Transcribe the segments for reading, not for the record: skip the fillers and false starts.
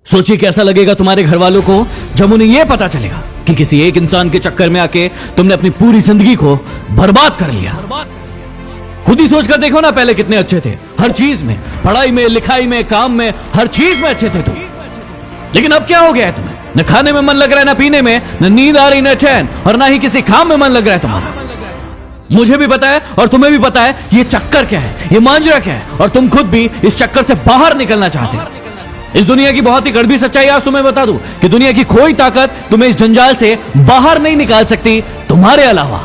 सोचिए कैसा लगेगा तुम्हारे घर वालों को जब उन्हें यह पता चलेगा कि किसी एक इंसान के चक्कर में आके तुमने अपनी पूरी जिंदगी को बर्बाद कर लिया। खुद ही सोच कर देखो ना, पहले कितने अच्छे थे, हर चीज में, पढ़ाई में, लिखाई में, काम में, हर चीज में अच्छे थे तुम। लेकिन अब क्या हो गया है तुम्हें? न खाने में मन लग रहा है, न पीने में, न नींद आ रही, न चैन, और ना ही किसी काम में मन लग रहा है तुम्हारा। मुझे भी पता है और तुम्हें भी पता है ये चक्कर क्या है, ये मांजरा क्या है, और तुम खुद भी इस चक्कर से बाहर निकलना चाहते हो। इस दुनिया की बहुत ही कड़वी सच्चाई आज तुम्हें बता दूं कि दुनिया की कोई ताकत तुम्हें इस जंजाल से बाहर नहीं निकाल सकती तुम्हारे अलावा।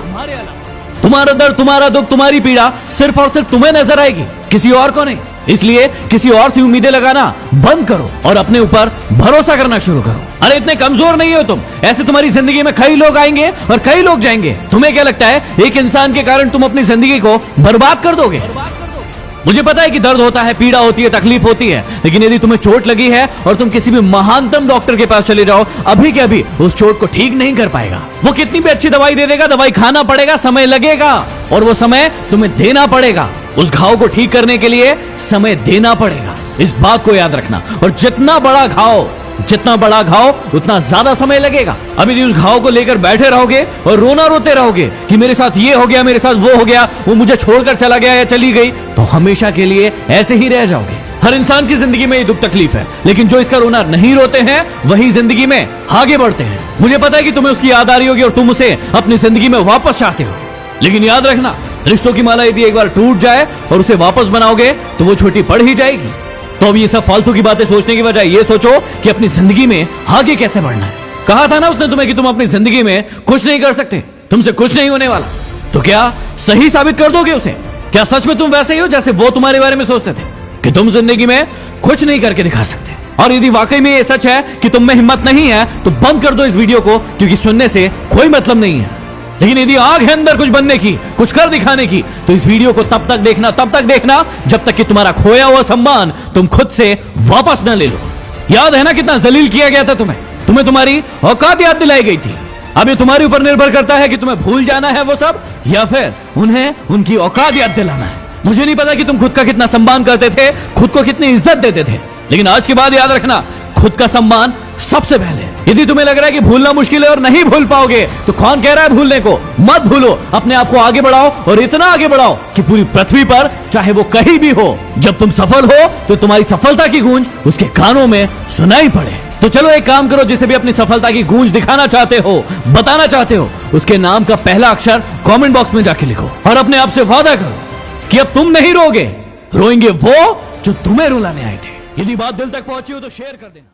तुम्हारा दर्द, तुम्हारा दुख, तुम्हारी पीड़ा सिर्फ और सिर्फ तुम्हें नजर आएगी, किसी और को नहीं। इसलिए किसी और से उम्मीदें लगाना बंद करो और अपने ऊपर भरोसा करना शुरू करो। अरे इतने कमजोर नहीं हो तुम, ऐसे तुम्हारी जिंदगी में कई लोग आएंगे और कई लोग जाएंगे। तुम्हें क्या लगता है एक इंसान के कारण तुम अपनी जिंदगी को बर्बाद कर दोगे? मुझे पता है कि दर्द होता है, पीड़ा होती है, तकलीफ होती है, लेकिन यदि तुम्हें चोट लगी है और तुम किसी भी महानतम डॉक्टर के पास चले जाओ, अभी के अभी उस चोट को ठीक नहीं कर पाएगा। वो कितनी भी अच्छी दवाई दे देगा, दवाई खाना पड़ेगा, समय लगेगा, और वो समय तुम्हें देना पड़ेगा। उस घाव को ठीक करने के लिए समय देना पड़ेगा, इस बात को याद रखना। और जितना बड़ा घाव उतना ज्यादा समय लगेगा। अभी यदि उस घाव को लेकर बैठे रहोगे और रोना रोते रहोगे कि मेरे साथ ये हो गया, मेरे साथ वो हो गया, वो मुझे छोड़कर चला गया या चली गई, तो हमेशा के लिए ऐसे ही रह जाओगे। हर इंसान की जिंदगी में ये दुख तकलीफ है, लेकिन जो इसका रोना नहीं रोते हैं वही जिंदगी में आगे बढ़ते हैं। मुझे पता है कि तुम्हें उसकी याद आ रही होगी और तुम उसे अपनी जिंदगी में वापस चाहते हो, लेकिन याद रखना, रिश्तों की माला यदि एक बार टूट जाए और उसे वापस बनाओगे तो वो छोटी पड़ ही जाएगी। तो अब ये सब फालतू की बातें सोचने की बजाय ये सोचो कि अपनी जिंदगी में आगे कैसे बढ़ना है। कहा था ना उसने तुम्हें कि तुम अपनी जिंदगी में कुछ नहीं कर सकते, तुमसे कुछ नहीं होने वाला। तो क्या सही साबित कर दोगे उसे? क्या सच में तुम वैसे ही हो जैसे वो तुम्हारे बारे में सोचते थे कि तुम जिंदगी में कुछ नहीं करके दिखा सकते? और यदि वाकई में ये सच है कि तुम में हिम्मत नहीं है तो बंद कर दो इस वीडियो को, क्योंकि सुनने से कोई मतलब नहीं है। लेकिन यदि आग है अंदर कुछ बनने की, कुछ कर दिखाने की, तो इस वीडियो को तब तक देखना जब तक कि तुम्हारा खोया हुआ सम्मान तुम खुद से वापस न ले लो। याद है ना कितना जलील किया गया था तुम्हें तुम्हारी औकात याद दिलाई गई थी। अब ये तुम्हारे ऊपर निर्भर करता है कि तुम्हें भूल जाना है वो सब, या फिर उन्हें उनकी औकात याद दिलाना है। मुझे नहीं पता कि तुम खुद का कितना सम्मान करते थे, खुद को कितनी इज्जत देते थे, लेकिन आज के बाद याद रखना, खुद का सम्मान सबसे पहले। यदि तुम्हें लग रहा है कि भूलना मुश्किल है और नहीं भूल पाओगे, तो कौन कह रहा है भूलने को? मत भूलो, अपने आप को आगे बढ़ाओ, और इतना आगे बढ़ाओ कि पूरी पृथ्वी पर चाहे वो कहीं भी हो, जब तुम सफल हो तो तुम्हारी सफलता की गूंज उसके कानों में सुनाई पड़े। तो चलो एक काम करो, जिसे भी अपनी सफलता की गूंज दिखाना चाहते हो, बताना चाहते हो, उसके नाम का पहला अक्षर कमेंट बॉक्स में जाके लिखो, और अपने आप से वादा करो कि अब तुम नहीं रोगे, रोएंगे वो जो तुम्हें रुलाने आए थे। यदि बात दिल तक पहुंची हो तो शेयर कर देना।